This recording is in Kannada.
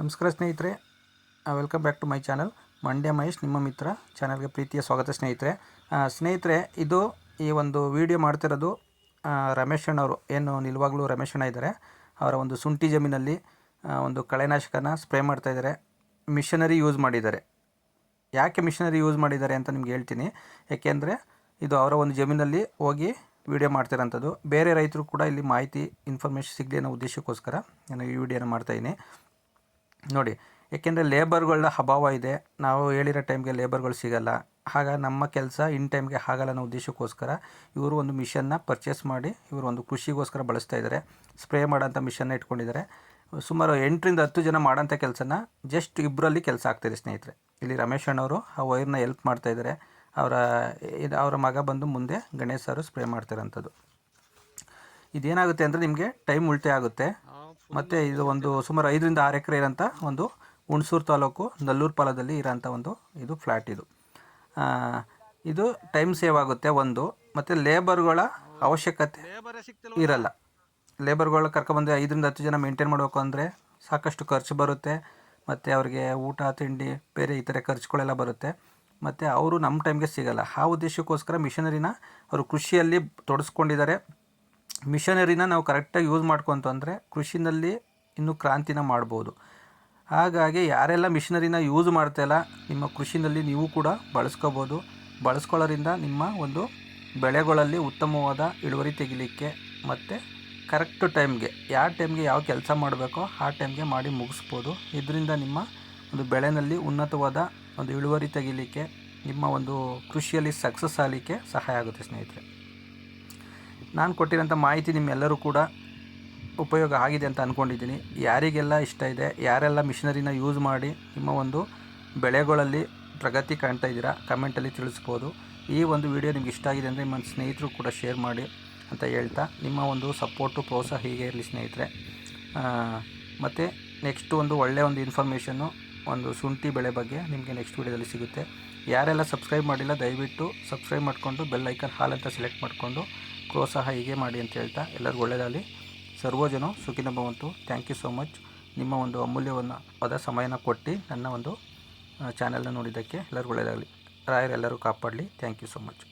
ನಮಸ್ಕಾರ ಸ್ನೇಹಿತರೆ, welcome back to my channel. Mandya Mahesh ನಿಮ್ಮ ಮಿತ್ರ ಚಾನಲ್ಗೆ ಪ್ರೀತಿಯ ಸ್ವಾಗತ ಸ್ನೇಹಿತರೆ. ಇದು ಈ ಒಂದು ವಿಡಿಯೋ ಮಾಡ್ತಿರೋದು ರಮೇಶ್ ಅಣ್ಣವರು, ಏನು ನಿಲ್ವಾಗ್ಲೂ ರಮೇಶ್ ಅಣ್ಣ ಇದ್ದಾರೆ. ಅವರ ಒಂದು ಶುಂಠಿ ಜಮೀನಲ್ಲಿ ಒಂದು ಕಳೆನಾಶಕನ ಸ್ಪ್ರೇ ಮಾಡ್ತಾಯಿದ್ದಾರೆ. ಮಿಷನರಿ ಯೂಸ್ ಮಾಡಿದ್ದಾರೆ. ಯಾಕೆ ಮಿಷನರಿ ಯೂಸ್ ಮಾಡಿದ್ದಾರೆ ಅಂತ ನಿಮ್ಗೆ ಹೇಳ್ತೀನಿ. ಯಾಕೆಂದರೆ ಇದು ಅವರ ಒಂದು ಜಮೀನಲ್ಲಿ ಹೋಗಿ ವಿಡಿಯೋ ಮಾಡ್ತಿರೋಂಥದ್ದು. ಬೇರೆ ರೈತರು ಕೂಡ ಇಲ್ಲಿ ಮಾಹಿತಿ ಇನ್ಫಾರ್ಮೇಷನ್ ಸಿಗಲಿ ಅನ್ನೋ ಉದ್ದೇಶಕ್ಕೋಸ್ಕರ ನಾನು ಈ ವಿಡಿಯೋನ ಮಾಡ್ತಾಯಿದ್ದೀನಿ ನೋಡಿ. ಏಕೆಂದರೆ ಲೇಬರ್ಗಳ ಅಭಾವ ಇದೆ. ನಾವು ಹೇಳಿರೋ ಟೈಮ್ಗೆ ಲೇಬರ್ಗಳು ಸಿಗೋಲ್ಲ. ಆಗ ನಮ್ಮ ಕೆಲಸ ಇನ್ ಟೈಮ್ಗೆ ಆಗಲ್ಲ ಅನ್ನೋ ಉದ್ದೇಶಕ್ಕೋಸ್ಕರ ಇವರು ಒಂದು ಮಿಷನ್ನ ಪರ್ಚೇಸ್ ಮಾಡಿ ಇವರು ಒಂದು ಕೃಷಿಗೋಸ್ಕರ ಬಳಸ್ತಾ ಇದ್ದಾರೆ. ಸ್ಪ್ರೇ ಮಾಡೋಂಥ ಮಿಷನ್ನ ಇಟ್ಕೊಂಡಿದ್ದಾರೆ. ಸುಮಾರು 8ರಿಂದ 10 ಜನ ಮಾಡೋಂಥ ಕೆಲಸನ ಜಸ್ಟ್ ಇಬ್ಬರಲ್ಲಿ ಕೆಲಸ ಆಗ್ತಾಯಿದೆ ಸ್ನೇಹಿತರೆ. ಇಲ್ಲಿ ರಮೇಶ್ ಅಣ್ಣವರು ಆ ವೈರ್ನ ಹೆಲ್ಪ್ ಮಾಡ್ತಾಯಿದ್ದಾರೆ. ಅವರ ಮಗ ಬಂದು ಮುಂದೆ ಗಣೇಶ್ ಸರ್ ಸ್ಪ್ರೇ ಮಾಡ್ತಿರೋಂಥದ್ದು. ಇದೇನಾಗುತ್ತೆ ಅಂದರೆ ನಿಮಗೆ ಟೈಮ್ ಉಳಿತಾಯ ಆಗುತ್ತೆ. ಮತ್ತು ಇದು ಒಂದು ಸುಮಾರು 5ರಿಂದ 6 ಎಕರೆ ಇರೋಂಥ ಒಂದು ಹುಣಸೂರು ತಾಲೂಕು ನಲ್ಲೂರು ಪಾಲದಲ್ಲಿ ಇರೋಂಥ ಒಂದು ಇದು ಫ್ಲ್ಯಾಟ್. ಇದು ಟೈಮ್ ಸೇವ್ ಆಗುತ್ತೆ ಒಂದು. ಮತ್ತು ಲೇಬರ್ಗಳ ಅವಶ್ಯಕತೆ ಇರಲ್ಲ. ಲೇಬರ್ಗಳು ಕರ್ಕೊಬಂದು 5ರಿಂದ 10 ಜನ ಮೇಂಟೈನ್ ಮಾಡಬೇಕು ಅಂದರೆ ಸಾಕಷ್ಟು ಖರ್ಚು ಬರುತ್ತೆ. ಮತ್ತು ಅವ್ರಿಗೆ ಊಟ ತಿಂಡಿ ಬೇರೆ ಇತರೆ ಖರ್ಚುಗಳೆಲ್ಲ ಬರುತ್ತೆ. ಮತ್ತು ಅವರು ನಮ್ಮ ಟೈಮ್ಗೆ ಸಿಗೋಲ್ಲ. ಆ ಉದ್ದೇಶಕ್ಕೋಸ್ಕರ ಮಿಷನರಿನ ಅವರು ಕೃಷಿಯಲ್ಲಿ ತೊಡಸ್ಕೊಂಡಿದ್ದಾರೆ. ಮಿಷನರಿನ ನಾವು ಕರೆಕ್ಟಾಗಿ ಯೂಸ್ ಮಾಡ್ಕೊಂತಂದರೆ ಕೃಷಿನಲ್ಲಿ ಇನ್ನೂ ಕ್ರಾಂತಿನ ಮಾಡ್ಬೋದು. ಹಾಗಾಗಿ ಯಾರೆಲ್ಲ ಮಿಷನರಿನ ಯೂಸ್ ಮಾಡ್ತಾಯಿಲ್ಲ, ನಿಮ್ಮ ಕೃಷಿನಲ್ಲಿ ನೀವು ಕೂಡ ಬಳಸ್ಕೋಬೋದು. ಬಳಸ್ಕೊಳ್ಳೋದ್ರಿಂದ ನಿಮ್ಮ ಒಂದು ಬೆಳೆಗಳಲ್ಲಿ ಉತ್ತಮವಾದ ಇಳುವರಿ ತೆಗಿಲಿಕ್ಕೆ ಮತ್ತು ಕರೆಕ್ಟ್ ಟೈಮ್ಗೆ ಯಾವ ಕೆಲಸ ಮಾಡಬೇಕೋ ಆ ಟೈಮ್ಗೆ ಮಾಡಿ ಮುಗಿಸ್ಬೋದು. ಇದರಿಂದ ನಿಮ್ಮ ಒಂದು ಬೆಳೆಯಲ್ಲಿ ಉನ್ನತವಾದ ಒಂದು ಇಳುವರಿ ತೆಗಿಲಿಕ್ಕೆ, ನಿಮ್ಮ ಒಂದು ಕೃಷಿಯಲ್ಲಿ ಸಕ್ಸಸ್ ಆಗಲಿಕ್ಕೆ ಸಹಾಯ ಆಗುತ್ತೆ ಸ್ನೇಹಿತರೆ. ನಾನು ಕೊಟ್ಟಿರೋಂಥ ಮಾಹಿತಿ ನಿಮ್ಮೆಲ್ಲರೂ ಕೂಡ ಉಪಯೋಗ ಆಗಿದೆ ಅಂತ ಅಂದ್ಕೊಂಡಿದ್ದೀನಿ. ಯಾರಿಗೆಲ್ಲ ಇಷ್ಟ ಇದೆ, ಯಾರೆಲ್ಲ ಮಿಷನರಿನ ಯೂಸ್ ಮಾಡಿ ನಿಮ್ಮ ಒಂದು ಬೆಳೆಗಳಲ್ಲಿ ಪ್ರಗತಿ ಕಾಣ್ತಾ ಇದ್ದೀರಾ, ಕಮೆಂಟಲ್ಲಿ ತಿಳಿಸ್ಬೋದು. ಈ ಒಂದು ವಿಡಿಯೋ ನಿಮ್ಗೆ ಇಷ್ಟ ಆಗಿದೆ ಅಂದರೆ ನಿಮ್ಮ ಸ್ನೇಹಿತರು ಕೂಡ ಶೇರ್ ಮಾಡಿ ಅಂತ ಹೇಳ್ತಾ, ನಿಮ್ಮ ಒಂದು ಸಪೋರ್ಟು ಪ್ರೋತ್ಸಾಹ ಹೀಗೆ ಇರಲಿ ಸ್ನೇಹಿತರೆ. ಮತ್ತು ನೆಕ್ಸ್ಟ್ ಒಂದು ಒಳ್ಳೆಯ ಒಂದು ಇನ್ಫಾರ್ಮೇಷನ್ನು ಒಂದು ಶುಂಠಿ ಬೆಳೆ ಬಗ್ಗೆ ನಿಮಗೆ ನೆಕ್ಸ್ಟ್ ವಿಡಿಯೋದಲ್ಲಿ ಸಿಗುತ್ತೆ. ಯಾರೆಲ್ಲ ಸಬ್ಸ್ಕ್ರೈಬ್ ಮಾಡಿಲ್ಲ ದಯವಿಟ್ಟು ಸಬ್ಸ್ಕ್ರೈಬ್ ಮಾಡಿಕೊಂಡು ಬೆಲ್ ಐಕನ್ ಹಾಲ್ ಅಂತ ಸೆಲೆಕ್ಟ್ ಮಾಡಿಕೊಂಡು ಪ್ರೋತ್ಸಾಹ ಹೀಗೆ ಮಾಡಿ ಅಂತ ಹೇಳ್ತಾ, ಎಲ್ಲರಿಗೂ ಒಳ್ಳೆಯದಾಗಲಿ. ಸರ್ವಜನ ಸುಖಿನೋ ಭವಂತು. Thank you so much. ನಿಮ್ಮ ಒಂದು ಅಮೂಲ್ಯವಾದ ಸಮಯನ ಕೊಟ್ಟು ನನ್ನ ಒಂದು ಚಾನಲ್ನ ನೋಡಿದ್ದಕ್ಕೆ ಎಲ್ಲರಿಗೂ ಒಳ್ಳೆಯದಾಗಲಿ. ರಾಯರೆಲ್ಲರೂ ಕಾಪಾಡಲಿ. Thank you so much.